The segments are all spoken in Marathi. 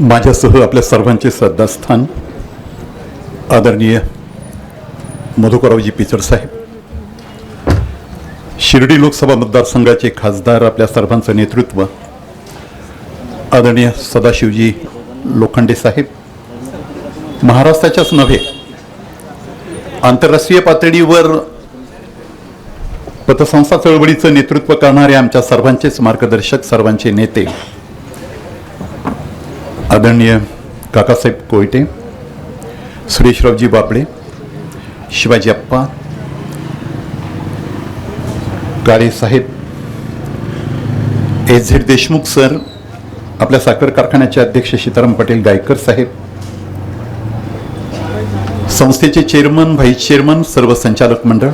माझ्यासह आपल्या सर्वांचे श्रद्धास्थान आदरणीय मधुकररावजी पिचड साहेब, शिर्डी लोकसभा मतदारसंघाचे खासदार, आपल्या सर्वांचं नेतृत्व आदरणीय सदाशिवजी लोखंडे साहेब, महाराष्ट्राच्याच नव्हे आंतरराष्ट्रीय पातळीवर पतसंस्था चळवळीचं नेतृत्व करणारे आमच्या सर्वांचेच मार्गदर्शक, सर्वांचे नेते आदरणीय काकासाहेब कोयटे, सुरेशरावजी बापडे, शिवाजी अप्पा काळे साहेब, एस.झेड. देशमुख सर, आपल्या साखर कारखान्याचे अध्यक्ष सीताराम पटेल गायकर साहेब, संस्थेचे चेअरमन, व्हाईस चेअरमन, सर्व संचालक मंडळ,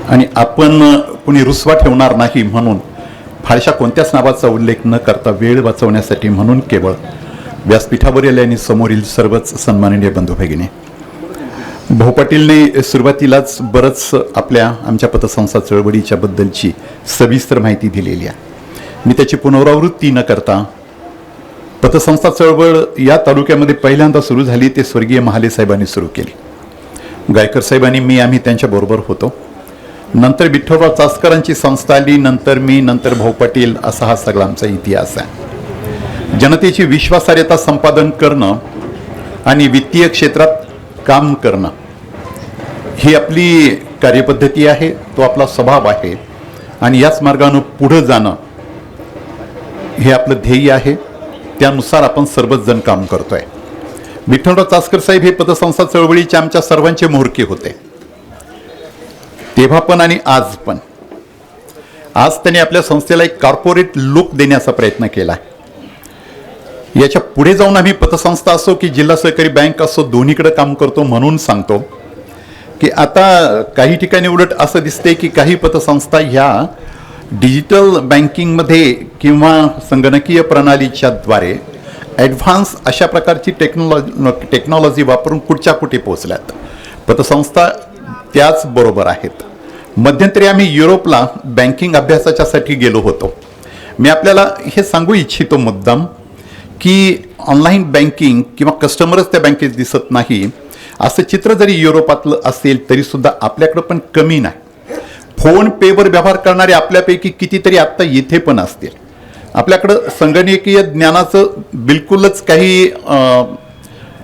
आणि आपण कुणी रुसवा ठेवणार नाही म्हणून फारशा कोणत्याच नावाचा उल्लेख न करता वेळ वाचवण्यासाठी म्हणून केवळ व्यासपीठावरील आणि समोरील सर्वच सन्माननीय बंधू भगिनी, भाऊ पाटीलने सुरुवातीलाच बरंच आमच्या पतसंस्था चळवळीच्या बद्दलची सविस्तर माहिती दिलेली आहे. मी त्याची पुनरावृत्ती न करता, पतसंस्था चळवळ या तालुक्यामध्ये पहिल्यांदा सुरू झाली ते स्वर्गीय महाले साहेबांनी सुरू केली. गायकर साहेबांनी आम्ही त्यांच्याबरोबर होतो. नंतर विठ्ठलराव चासकरांची संस्था आली, नंतर मी, नंतर भाऊ पाटील, असा हा सगळा आमचा इतिहास आहे. जनतेची विश्वासार्हता संपादन करणं आणि वित्तीय क्षेत्रात काम करणं ही आपली कार्यपद्धती आहे, तो आपला स्वभाव आहे, आणि याच मार्गानं पुढे जाणं हे आपलं ध्येय आहे. त्यानुसार आपण सर्वच जण काम करतोय. विठ्ठलराव चासकर साहेब हे पतसंस्था चळवळीचे आमच्या सर्वांचे म्होरके होते, तेव्हा पण आणि आज पण. आज त्यांनी आपल्या संस्थेला एक कॉर्पोरेट लुक देण्याचा प्रयत्न केला. याच्या पुढे जाऊन आम्ही पतसंस्था असो की जिल्हा सहकारी बँक असो, दोन्हीकडे काम करतो. म्हणून सांगतो की आता काही ठिकाणी उलट असं दिसते की काही पतसंस्था ह्या डिजिटल बँकिंगमध्ये किंवा संगणकीय प्रणालीच्या द्वारे ॲडव्हान्स अशा प्रकारची टेक्नॉलॉजी वापरून कुठच्या कुठे पोहोचल्यात. पतसंस्था त्याच बरोबर आहेत. मध्यंतरी आम्ही युरोपला बँकिंग अभ्यासाच्यासाठी गेलो होतो. मी आपल्याला हे सांगू इच्छितो मुद्दाम की ऑनलाईन बँकिंग किंवा कस्टमरच त्या बँकेत दिसत नाही असं चित्र जरी युरोपातलं असेल तरीसुद्धा आपल्याकडं पण कमी नाही. फोन पेवर व्यवहार करणारे आपल्यापैकी कितीतरी आत्ता येथे पण असतील. आपल्याकडं संगणकीय ज्ञानाचं बिलकुलच काही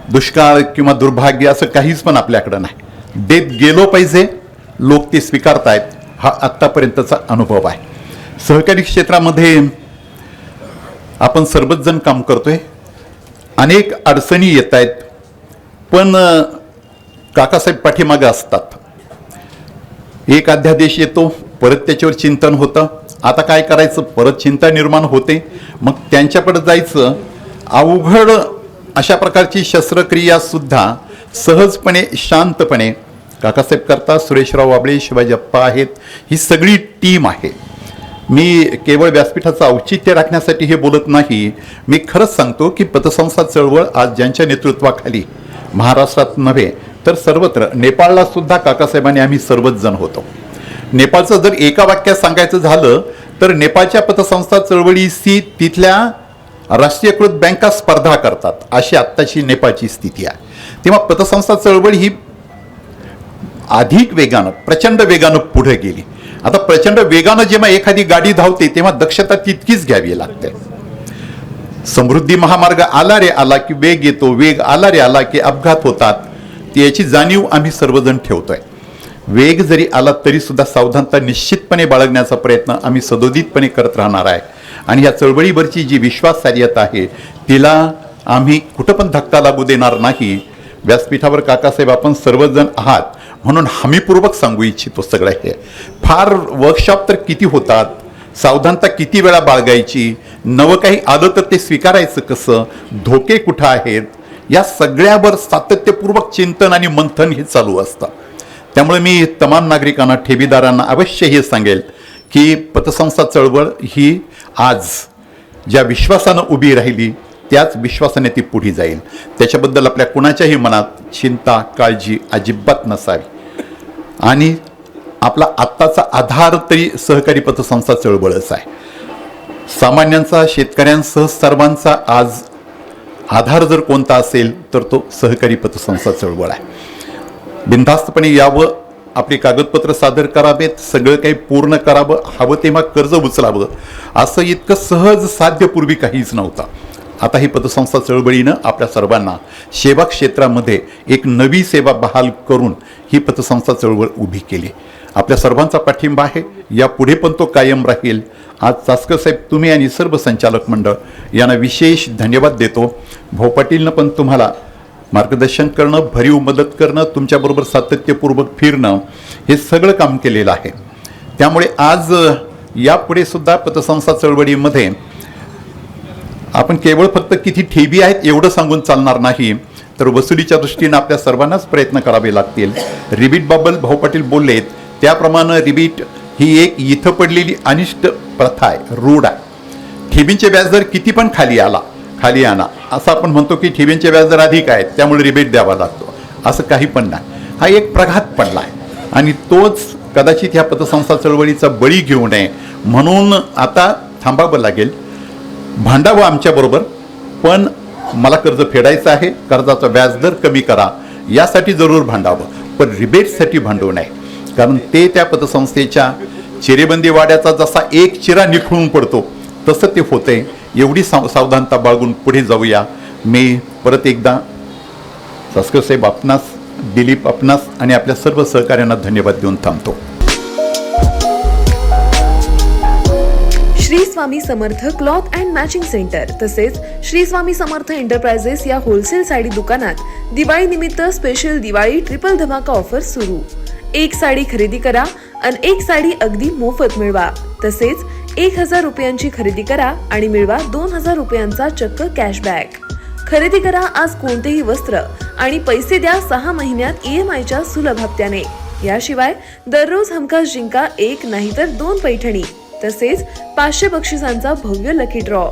दुष्काळ किंवा दुर्भाग्य असं काहीच पण आपल्याकडं नाही. देत गेलो पाहिजे, लोक ते स्वीकारतायत, हा आत्तापर्यंतचा अनुभव आहे. सहकारी क्षेत्रामध्ये आपण सर्वच जण काम करतोय. अनेक अडचणी येत आहेत, पण काकासाहेब पाठीमागे असतात. एक अध्यादेश येतो, परत त्याच्यावर चिंतन होतं, आता काय करायचं, परत चिंता निर्माण होते, मग त्यांच्याकडे जायचं. अवघड अशा प्रकारची शस्त्रक्रिया सुद्धा सहजपणे, शांतपणे काकासाहेब करता. सुरेशराव बाबळे, शिवाजी अप्पा आहेत, ही सगळी टीम आहे. मी केवळ व्यासपीठाचं औचित्य राखण्यासाठी हे बोलत नाही. मी खरंच सांगतो की पतसंस्था चळवळ आज ज्यांच्या नेतृत्वाखाली महाराष्ट्रात नव्हे तर सर्वत्र, नेपाळला सुद्धा काकासाहेबांनी आम्ही सर्वच जण होतो. नेपाळचं जर एका वाक्यात सांगायचं झालं तर नेपाळच्या पतसंस्था चळवळीशी तिथल्या राष्ट्रीयकृत बँका स्पर्धा करतात, अशी आत्ताची नेपाळची स्थिती आहे. तेव्हा पतसंस्था चळवळ ही अधिक वेगानं, प्रचंड वेगानं पुढे गेली. आता प्रचंड वेगानं जेव्हा एखादी गाडी धावते तेव्हा दक्षता तितकीच घ्यावी लागते. समृद्धी महामार्ग आला रे आला की वेग येतो, वेग आला रे आला की अपघात होतात. याची जाणीव आम्ही सर्वजण ठेवतोय. वेग जरी आला तरी सुद्धा सावधानता निश्चितपणे बाळगण्याचा प्रयत्न आम्ही सदोदितपणे करत राहणार आहे. आणि या चळवळीवरची जी विश्वासार्हता आहे तिला आम्ही कुठं पण धक्का लागू देणार नाही. व्यासपीठावर काकासाहेब आपण सर्वजण आहात म्हणून हमीपूर्वक सांगू इच्छितो. सगळं हे फार वर्कशॉप तर किती होतात, सावधानता किती वेळा बाळगायची, नवं काही आलं तर ते स्वीकारायचं कसं, धोके कुठं आहेत, या सगळ्यावर सातत्यपूर्वक चिंतन आणि मंथन हे चालू असतं. त्यामुळे मी तमाम नागरिकांना, ठेवीदारांना अवश्य हे सांगेल की पतसंस्था चळवळ ही आज ज्या विश्वासानं उभी राहिली त्याच विश्वासाने ती पुढे जाईल. त्याच्याबद्दल आपल्या कुणाच्याही मनात चिंता, काळजी अजिबात नसावी. आणि आपला आत्ताचा आधार तरी सहकारी पतसंस्था चळवळच आहे. सामान्यांचा, शेतकऱ्यांसह सर्वांचा आज आधार जर कोणता असेल तर तो सहकारी पतसंस्था चळवळ आहे. बिनधास्तपणे यावं, आपली कागदपत्र सादर करावेत, सगळं काही पूर्ण करावं, हवं तेव्हा कर्ज उचलावं, असं इतकं सहज साध्य पूर्वी काहीच नव्हतं. आता ही पतसंस्था चळवळीनं आपल्या सर्वांना सेवा क्षेत्रामध्ये एक नवी सेवा बहाल करून ही पतसंस्था चळवळ उभी केली. आपल्या सर्वांचा पाठिंबा आहे, यापुढे पण तो कायम राहील. आज चासकर साहेब, तुम्ही आणि सर्व संचालक मंडळ यांना विशेष धन्यवाद देतो. भाऊ पाटीलनं पण तुम्हाला मार्गदर्शन करणं, भरीव मदत करणं, तुमच्याबरोबर सातत्यपूर्वक फिरणं, हे सगळं काम केलेलं आहे. त्यामुळे आज यापुढे सुद्धा पतसंस्था चळवळीमध्ये आपण केवळ फक्त किती ठेवी आहेत एवढं सांगून चालणार नाही, तर वसुलीच्या दृष्टीनं आपल्या सर्वांनाच प्रयत्न करावे लागतील. रिबीटबाबत भाऊ पाटील बोललेत त्याप्रमाणे रिबीट ही एक इथं पडलेली अनिष्ट प्रथा आहे, रूढ आहे. ठेवींचे व्याजदर किती पण खाली आणा, असं आपण म्हणतो की ठेवींचे व्याजदर अधिक आहेत त्यामुळे रिबीट द्यावा लागतो, असं काही पण नाही. हा एक प्रघात पडला आहे आणि तोच कदाचित ह्या पतसंस्था चळवळीचा बळी घेऊ नये म्हणून आता थांबावं लागेल. भांडावं आमच्याबरोबर, पण मला कर्ज फेडायचं आहे, कर्जाचा व्याजदर कमी करा यासाठी जरूर भांडावं, पण रिबेटसाठी भांडवू नये. कारण ते त्या पतसंस्थेच्या चिरेबंदी वाड्याचा जसा एक चिरा निखळून पडतो तसं ते होते. एवढी सावधानता बाळगून पुढे जाऊया. मी परत एकदा चासकर साहेब आपणास, दिलीप आपणास आणि आपल्या सर्व सहकाऱ्यांना धन्यवाद देऊन थांबतो. Shri Swami Samarth cloth and matching centre तसेच श्री स्वामी समर्थ एंटरप्राइजेस या होलसेल साडी दुकानात दिवाळी निमित्त स्पेशल दिवाळी ट्रिपल धमाका ऑफर सुरू. एक साडी खरेदी करा आणि एक साडी अगदी मोफत मिळवा. तसेच 1000 रुपयांची खरेदी करा आणि मिळवा 2000 रुपयांचा चक्क कॅशबॅक. खरेदी करा आज कोणतेही वस्त्र आणि पैसे द्या 6 महिन्यात EMI सुलभ हप्त्याने. याशिवाय दररोज हमखास जिंका 1 नाही तर 2 पैठणी तसेच 500 बक्षिसांचा भव्य लकी ड्रॉ.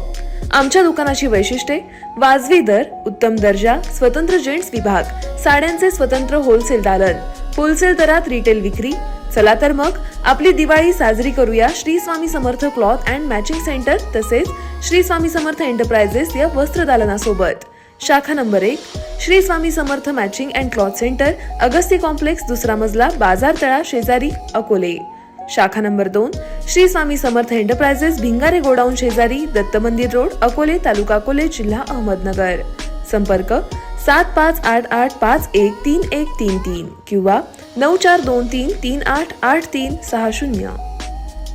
आमच्या दुकानाची वैशिष्ट्ये: वाजवी दर, उत्तम दर्जा, स्वतंत्र जेंट्स विभाग, साड्यांचे स्वतंत्र होलसेल दालन, होलसेल दरात रिटेल विक्री. चला तर मग आपली दिवाळी साजरी करूया Shri Swami Samarth cloth and matching centre तसेच श्री स्वामी समर्थ एंटरप्राइजेस या वस्त्र दालनासोबत. शाखा number 1 Shri Swami Samarth matching and cloth centre, Agasti complex, 2रा मजला, बाजार तळा शेजारी, अकोले. शाखा number 2 Shri Swami Samarth enterprises, Bhingare godown शेजारी, दत्त मंदिर रोड, अकोले, तालुका अकोले, जिल्हा अहमदनगर. संपर्क 7588513133 किंवा 9423388360.